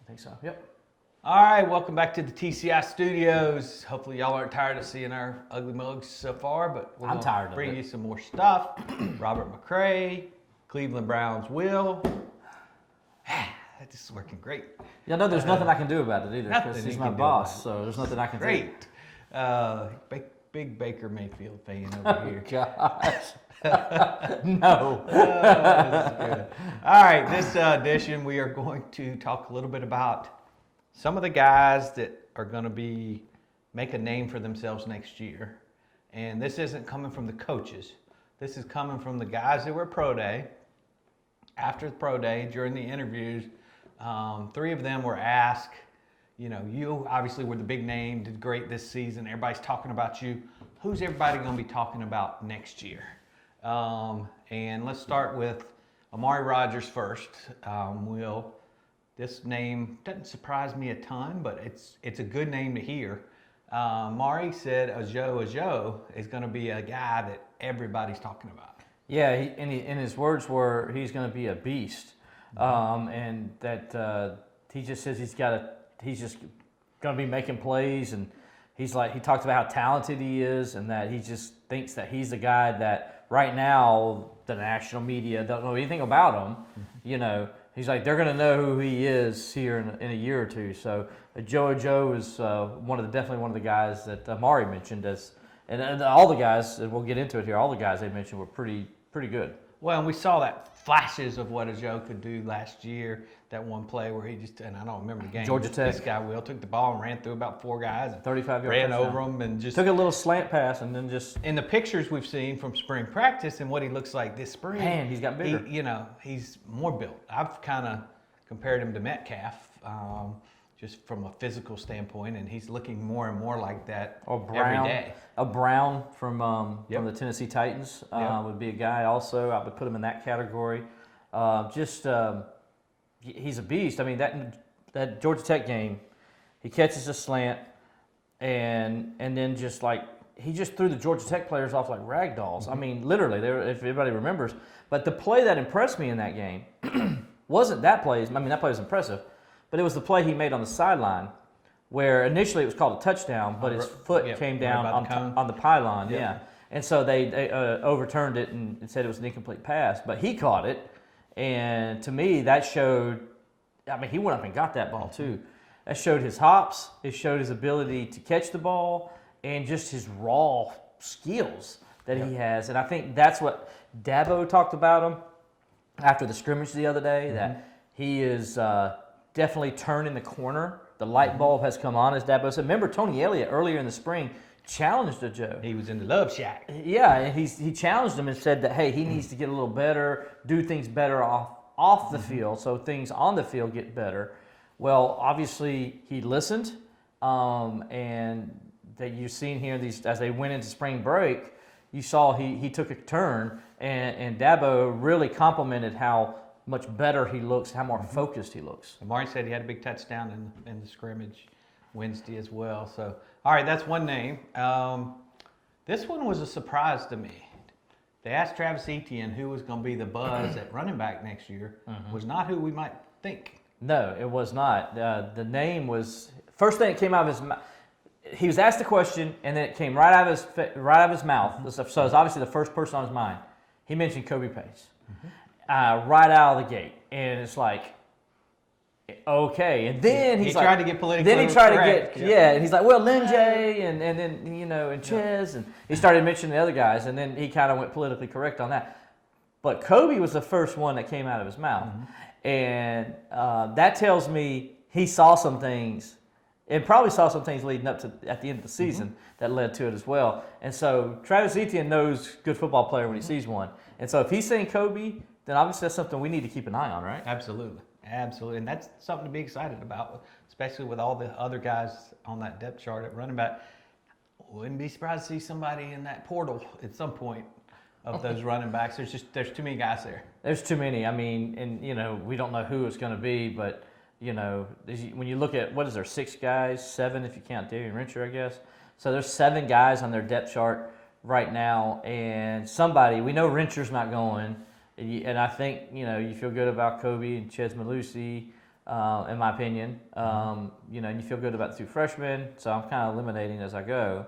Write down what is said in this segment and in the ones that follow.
I think so. Yep. All right, welcome back to the TCI studios. Hopefully y'all aren't tired of seeing our ugly mugs so far, but I'm tired of bring it. you some more stuff. Robert McCray, Cleveland Browns Will. This is working great. Yeah, no, there's nothing I can do about it either because nothing he's you my can do boss, about so there's nothing I can do. Great. Big Baker Mayfield fan over here. Gosh. No. This is good. All right, this edition we are going to talk a little bit about some of the guys that are going to make a name for themselves next year. And this isn't coming from the coaches. This is coming from the guys that were pro day. After the pro day, during the interviews, 3 of them were asked, you obviously were the big name, did great this season. Everybody's talking about you. Who's everybody going to be talking about next year? And let's start with Amari Rogers first. Will, this name doesn't surprise me a ton, but it's a good name to hear. Amari said Ajo is going to be a guy that everybody's talking about. Yeah, and his words were he's going to be a beast, and that he just says he's just going to be making plays, and he talks about how talented he is, and that he just thinks that he's the guy that right now the national media don't know anything about him. He's like they're going to know who he is here in a year or two. So Joe is definitely one of the guys that Amari mentioned and all the guys, and we'll get into it here. All the guys they mentioned were pretty good. Well, and we saw that flashes of what Joe could do last year. That one play where and I don't remember the game. Georgia Tech. This guy Will took the ball and ran through about 4 guys and 35-yard ran touchdown. over them and just took a little slant pass and then just. In the pictures we've seen from spring practice and what he looks like this spring, Man, he's got bigger. He's more built. I've kind of compared him to Metcalf, just from a physical standpoint, and he's looking more and more like that every day. Brown from the Tennessee Titans would be a guy also. I would put him in that category. He's a beast. I mean, that Georgia Tech game, he catches a slant, and then he just threw the Georgia Tech players off like rag dolls. I mean, literally, if everybody remembers. But the play that impressed me in that game wasn't that play. I mean, that play was impressive, but it was the play he made on the sideline where initially it was called a touchdown, but his foot came down on the pylon. Yep. Yeah. And so they overturned it and said it was an incomplete pass, but he caught it. And to me, that showed, I mean, he went up and got that ball too. That showed his hops. It showed his ability to catch the ball and just his raw skills that he has. And I think that's what Dabo talked about him after the scrimmage the other day, that he is definitely turning the corner. The light bulb has come on, as Dabo said. Remember, Tony Elliott earlier in the spring challenged Joe. He was in the love shack. Yeah, and he challenged him and said that, hey, he needs to get a little better, do things better off the field, so things on the field get better. Well, obviously he listened, and that you've seen here as they went into spring break, you saw he took a turn, and Dabo really complimented how much better he looks, how more focused he looks. Amari said he had a big touchdown in the scrimmage Wednesday as well. So, all right, that's one name. This one was a surprise to me. They asked Travis Etienne who was going to be the buzz at running back next year. Was not who we might think. No, it was not. The name was first thing that came out of his mouth. He was asked a question, and then it came right out of his mouth. So it's obviously the first person on his mind. He mentioned Kobe Pace right out of the gate, and it's like, okay. And then he tried to get politically correct. Then he tried correct. to get and he's like, well, Lin J, and then and Ches, and he started mentioning the other guys, and then he kind of went politically correct on that. But Kobe was the first one that came out of his mouth, and that tells me he saw some things. And probably saw some things leading up to at the end of the season that led to it as well. And so Travis Etienne knows good football player when he sees one. And so if he's saying Kobe, then obviously that's something we need to keep an eye on, right? Absolutely. And that's something to be excited about, especially with all the other guys on that depth chart at running back. Wouldn't be surprised to see somebody in that portal at some point of those running backs. There's too many guys there. There's too many. I mean, and we don't know who it's going to be, but when you look at, what is there, 6 guys, 7 if you count Darian Rencher, I guess. So there's 7 guys on their depth chart right now, and we know Rencher's not going, and I think, you feel good about Kobe and Ches Malusi, in my opinion. You know, and you feel good about the 2 freshmen, so I'm kind of eliminating as I go.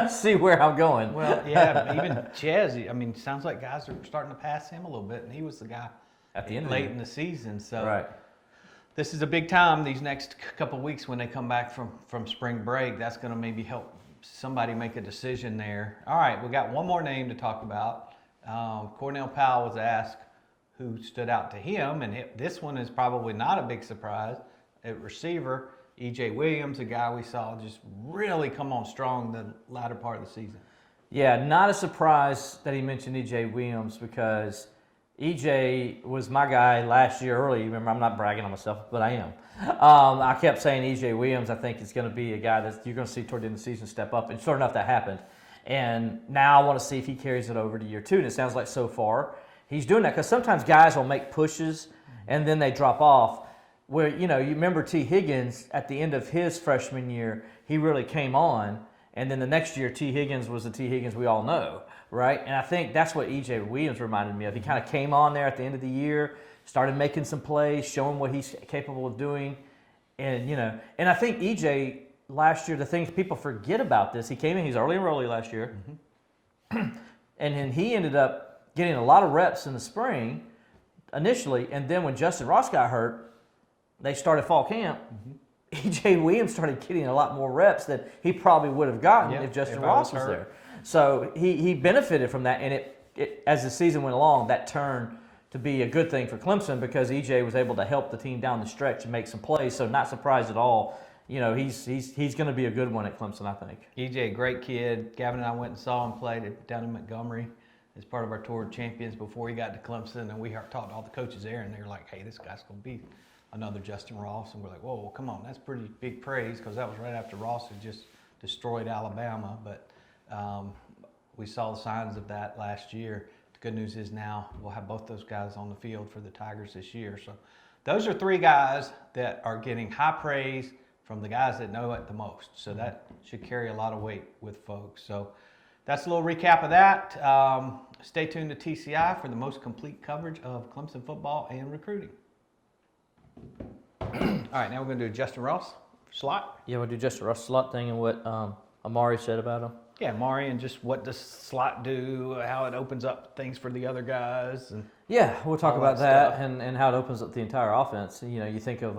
See where I'm going. Well, yeah, even Ches, I mean, sounds like guys are starting to pass him a little bit, and he was the guy At the end late in the season. So right. this is a big time these next couple of weeks when they come back from spring break. That's going to maybe help somebody make a decision there. All right, we got one more name to talk about. Cornell Powell was asked who stood out to him, and this one is probably not a big surprise. At receiver, E.J. Williams, a guy we saw just really come on strong the latter part of the season. Yeah, not a surprise that he mentioned E.J. Williams because E.J. was my guy last year early. Remember, I'm not bragging on myself, but I am. I kept saying E.J. Williams, I think, is going to be a guy that you're going to see toward the end of the season step up, and sure enough, that happened. And now I want to see if he carries it over to year 2, and it sounds like so far he's doing that because sometimes guys will make pushes and then they drop off. Where, you know, you remember T. Higgins at the end of his freshman year, he really came on, and then the next year T. Higgins was the T. Higgins we all know, right? And I think that's what E.J. Williams reminded me of. He kind of came on there at the end of the year, started making some plays, showing what he's capable of doing, and, you know, and I think E.J. last year, the things people forget about this, he came in, he's early enrollee last year, and then he ended up getting a lot of reps in the spring initially, and then when Justin Ross got hurt, they started fall camp. E.J. Williams started getting a lot more reps than he probably would have gotten if Justin Ross was there. So he benefited from that, and it as the season went along, that turned to be a good thing for Clemson because E.J. was able to help the team down the stretch and make some plays. So not surprised at all. You know, he's going to be a good one at Clemson, I think. E.J., great kid. Gavin and I went and saw him play down in Montgomery as part of our tour of champions before he got to Clemson, and we talked to all the coaches there, and they were like, hey, this guy's going to be another Justin Ross, and we're like, whoa, come on, that's pretty big praise because that was right after Ross had just destroyed Alabama, but we saw the signs of that last year. The good news is now we'll have both those guys on the field for the Tigers this year. So those are 3 guys that are getting high praise from the guys that know it the most. So that should carry a lot of weight with folks. So that's a little recap of that. Stay tuned to TCI for the most complete coverage of Clemson football and recruiting. All right, now we're going to do Justin Ross slot. Yeah, we'll do Justin Ross slot thing and what Amari said about him. Yeah, Amari, and just what does slot do, how it opens up things for the other guys. And yeah, we'll talk about that and how it opens up the entire offense. You know, you think of,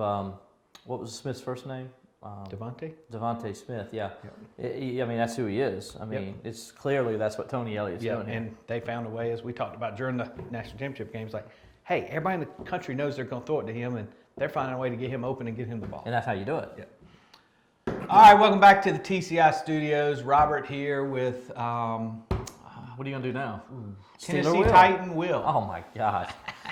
what was Smith's first name? Devontae Smith, yeah. Yep. I mean, that's who he is. I mean, it's clearly that's what Tony Elliott's doing here. And they found a way, as we talked about during the national championship games, like, hey, everybody in the country knows they're going to throw it to him, and they're finding a way to get him open and get him the ball. And that's how you do it. Yep. All right, welcome back to the TCI studios. Robert here with, what are you going to do now? Tennessee Titan Will. Oh, my gosh.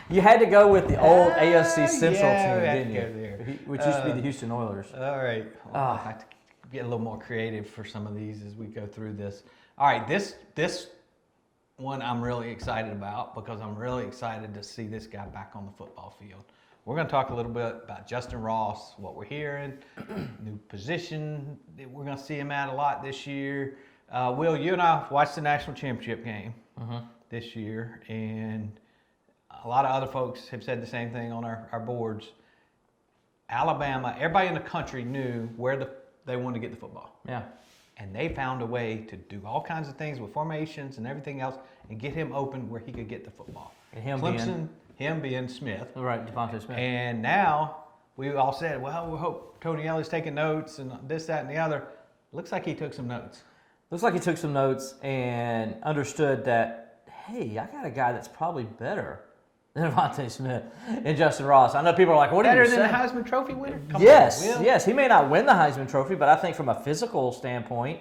You had to go with the old AFC Central team, didn't you? Which used to be the Houston Oilers. All right. Well, I have to get a little more creative for some of these as we go through this. All right, this one I'm really excited about because I'm really excited to see this guy back on the football field. We're going to talk a little bit about Justin Ross, what we're hearing, new position that we're going to see him at a lot this year. Will, you and I watched the national championship game this year, and a lot of other folks have said the same thing on our boards. Alabama, everybody in the country knew where they wanted to get the football. Yeah. And they found a way to do all kinds of things with formations and everything else and get him open where he could get the football. And him being Smith. Right, Devontae Smith. And now we all said, well, we hope Tony Elliott's taking notes and this, that, and the other. Looks like he took some notes. Looks like he took some notes and understood that, hey, I got a guy that's probably better than Devontae Smith and Justin Ross. I know people are like, what are you saying? Better than the Heisman Trophy winner? Yes. He may not win the Heisman Trophy, but I think from a physical standpoint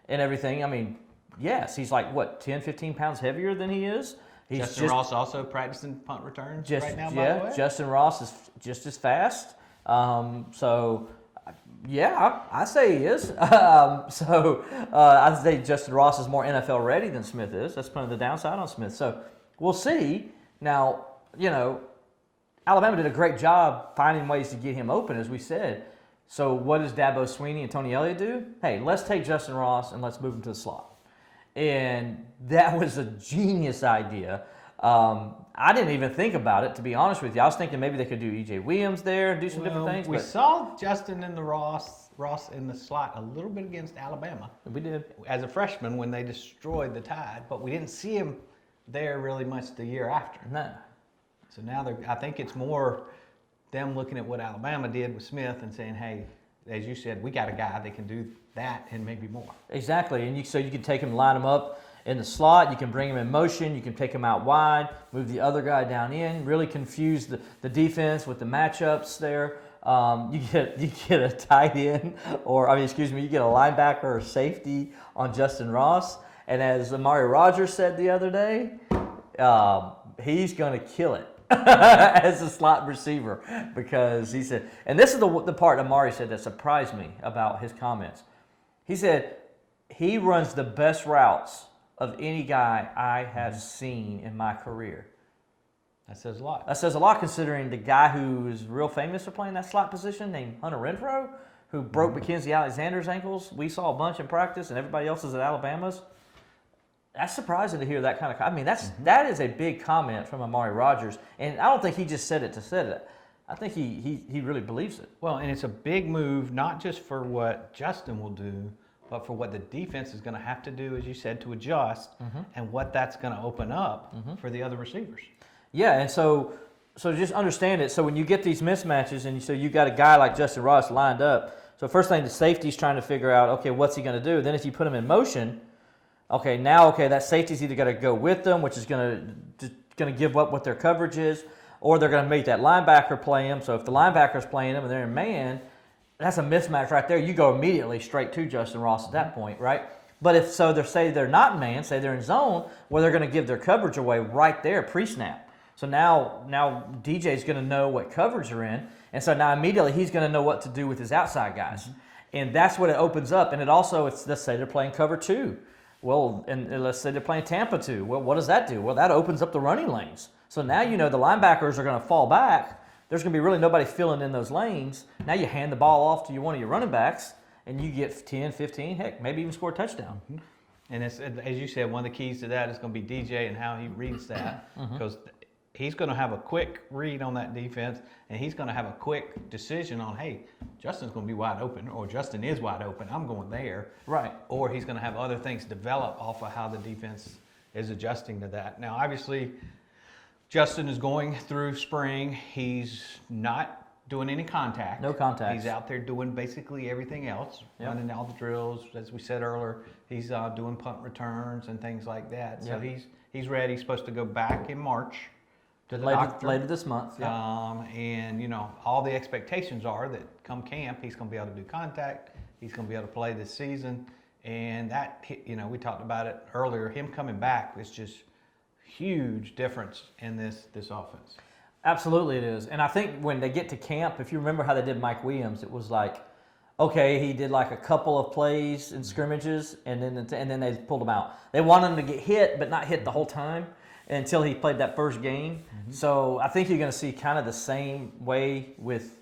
and everything, I mean, yes, he's like, 10, 15 pounds heavier than he is. Justin Ross also practicing punt returns right now, by the way. Justin Ross is just as fast. So, yeah, I say he is. I say Justin Ross is more NFL ready than Smith is. That's kind of the downside on Smith. So, we'll see. Now, you know, Alabama did a great job finding ways to get him open, as we said. So what does Dabo Swinney and Tony Elliott do? Hey, let's take Justin Ross and let's move him to the slot. And that was a genius idea I didn't even think about it, to be honest with you. I was thinking maybe they could do E.J. Williams there, do some different things. We saw Justin in the Ross in the slot a little bit against Alabama. We did. As a freshman when they destroyed the Tide, but we didn't see him there really much the year after. No. So now I think it's more them looking at what Alabama did with Smith and saying, hey, as you said, we got a guy that can do that and maybe more. Exactly, and so you can take him, line him up in the slot, you can bring him in motion, you can take him out wide, move the other guy down in, really confuse the defense with the matchups there. You get a tight end, you get a linebacker or safety on Justin Ross, and as Amari Rogers said the other day, he's going to kill it as a slot receiver, because he said, and this is the part Amari said that surprised me about his comments. He said he runs the best routes of any guy I have seen in my career. That says a lot. That says a lot, considering the guy who is real famous for playing that slot position, named Hunter Renfrow, who broke Mackenzie Alexander's ankles. We saw a bunch in practice, and everybody else is at Alabama's. That's surprising to hear that kind of. I mean, that is a big comment from Amari Rogers, and I don't think he just said it to say it. I think he really believes it. Well, and it's a big move, not just for what Justin will do, but for what the defense is going to have to do, as you said, to adjust, and what that's going to open up for the other receivers. Yeah, and so just understand it. So when you get these mismatches, and so you got a guy like Justin Ross lined up, so first thing the safety's trying to figure out, okay, what's he going to do? Then if you put him in motion, that safety's either got to go with them, which is going to give up what their coverage is, or they're going to make that linebacker play him. So if the linebacker's playing him and they're in man, that's a mismatch right there. You go immediately straight to Justin Ross at that point, right? But if so, say they're not in man, say they're in zone, well, they're going to give their coverage away right there pre-snap. So now DJ's going to know what coverage they're in, and so now immediately he's going to know what to do with his outside guys, and that's what it opens up. And it also, let's say they're playing cover 2. Well, and let's say they're playing Tampa 2. Well, what does that do? Well, that opens up the running lanes. So now the linebackers are going to fall back. There's going to be really nobody filling in those lanes. Now you hand the ball off to one of your running backs, and you get 10, 15, heck, maybe even score a touchdown. And it's, as you said, one of the keys to that is going to be DJ and how he reads that, because he's going to have a quick read on that defense, and he's going to have a quick decision on, hey, Justin's going to be wide open, or Justin is wide open, I'm going there. Right. Or he's going to have other things develop off of how the defense is adjusting to that. Now, obviously, Justin is going through spring. He's not doing any contact. No contact. He's out there doing basically everything else, running all the drills. As we said earlier, he's doing punt returns and things like that. So he's ready. He's supposed to go back in March to the doctor. Later this month. And, all the expectations are that come camp, he's going to be able to do contact. He's going to be able to play this season. And that, we talked about it earlier. Him coming back is just huge difference in this offense. Absolutely it is. And I think when they get to camp, if you remember how they did Mike Williams, it was like, okay, he did like a couple of plays in scrimmages, and then they pulled him out. They wanted him to get hit, but not hit the whole time until he played that first game. So I think you're going to see kind of the same way with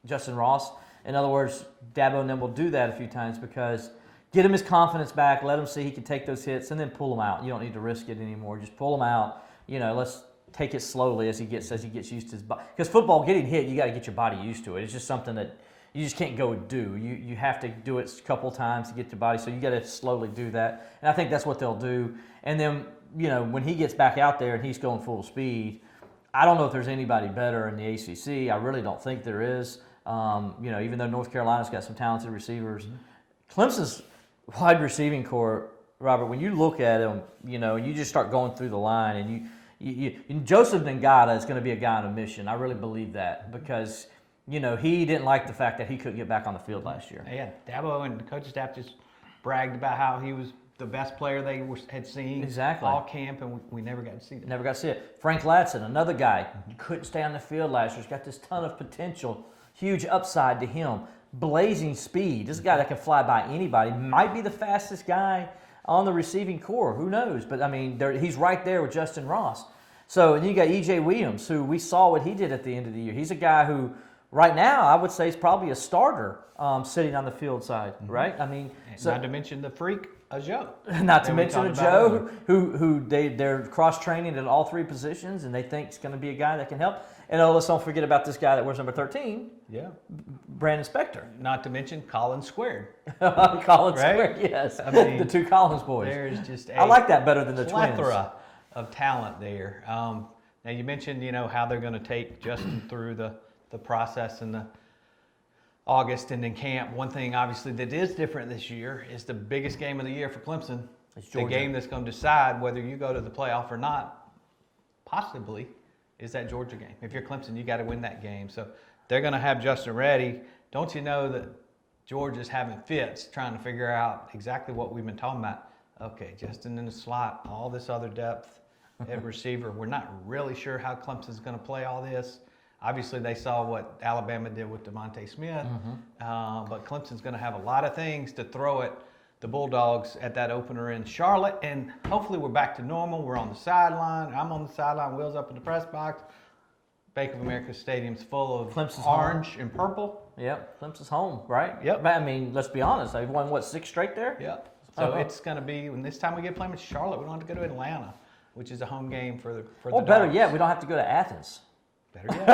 Justin Ross. In other words, Dabo and them will do that a few times, because get him his confidence back, let him see he can take those hits, and then pull him out. You don't need to risk it anymore. Just pull him out. Let's take it slowly as he gets used to his body. Because football, getting hit, you got to get your body used to it. It's just something that you just can't go and do. You have to do it a couple times to get your body, so you got to slowly do that. And I think that's what they'll do. And then, when he gets back out there and he's going full speed, I don't know if there's anybody better in the ACC. I really don't think there is. Even though North Carolina's got some talented receivers, Clemson's wide receiving core, Robert, when you look at him, you just start going through the line, and Joseph Ngata is going to be a guy on a mission. I really believe that, because he didn't like the fact that he couldn't get back on the field last year. Yeah, Dabo and the coaching staff just bragged about how he was the best player they had seen all camp, and we never got to see that. Never got to see it. Frank Latson, another guy, couldn't stay on the field last year. He's got this ton of potential, huge upside to him, blazing speed. This is a guy that can fly by anybody. Might be the fastest guy on the receiving core. Who knows? But, he's right there with Justin Ross. So, and you got E.J. Williams, who we saw what he did at the end of the year. He's a guy who right now, I would say he's probably a starter sitting on the field side, right? I mean, so, not to mention the freak, a Joe. Not to mention a Joe who they're cross training at all three positions, and they think is going to be a guy that can help. And let's don't forget about this guy that wears number 13. Yeah, Brandon Specter. Not to mention Collins Squared. Collins right? Squared, yes. I mean, the two Collins boys. There's just I like that better than the plethora twins. of talent there. Now you mentioned how they're going to take Justin through the process in the August and in camp. One thing obviously that is different this year is the biggest game of the year for Clemson. It's the game that's going to decide whether you go to the playoff or not, possibly, is that Georgia game. If you're Clemson, you got to win that game. So they're going to have Justin ready. Don't you know that Georgia's having fits trying to figure out exactly what we've been talking about? Okay, Justin in the slot, all this other depth at receiver. We're not really sure how Clemson's going to play all this. Obviously, they saw what Alabama did with Devontae Smith, but Clemson's going to have a lot of things to throw at the Bulldogs at that opener in Charlotte, and hopefully we're back to normal. We're on the sideline. I'm on the sideline. Will's up in the press box. Bank of America Stadium's full of Clemson's orange home. and purple. Yep, Clemson's home, right? Yep. But, I mean, let's be honest. They've won, what, 6 straight there? Yep. So it's going to be, when this time we get playing with Charlotte, we don't have to go to Atlanta, which is a home game for the Or better Dogs. yet, we don't have to go to Athens. Better yet.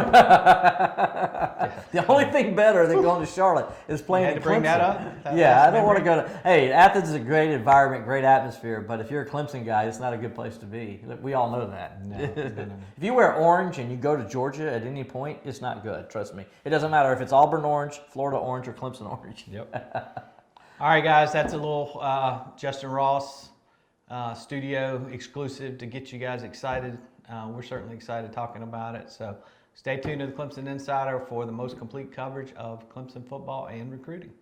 The only thing better than going to Charlotte is playing had in to bring Clemson. that up? That Yeah, last I don't want to memory? go to. Hey, Athens is a great environment, great atmosphere, but if you're a Clemson guy, it's not a good place to be. We all know that. No. If you wear orange and you go to Georgia at any point, it's not good. Trust me. It doesn't matter if it's Auburn orange, Florida orange, or Clemson orange. Yep. All right, guys, that's a little Justin Ross studio exclusive to get you guys excited. We're certainly excited talking about it. So stay tuned to the Clemson Insider for the most complete coverage of Clemson football and recruiting.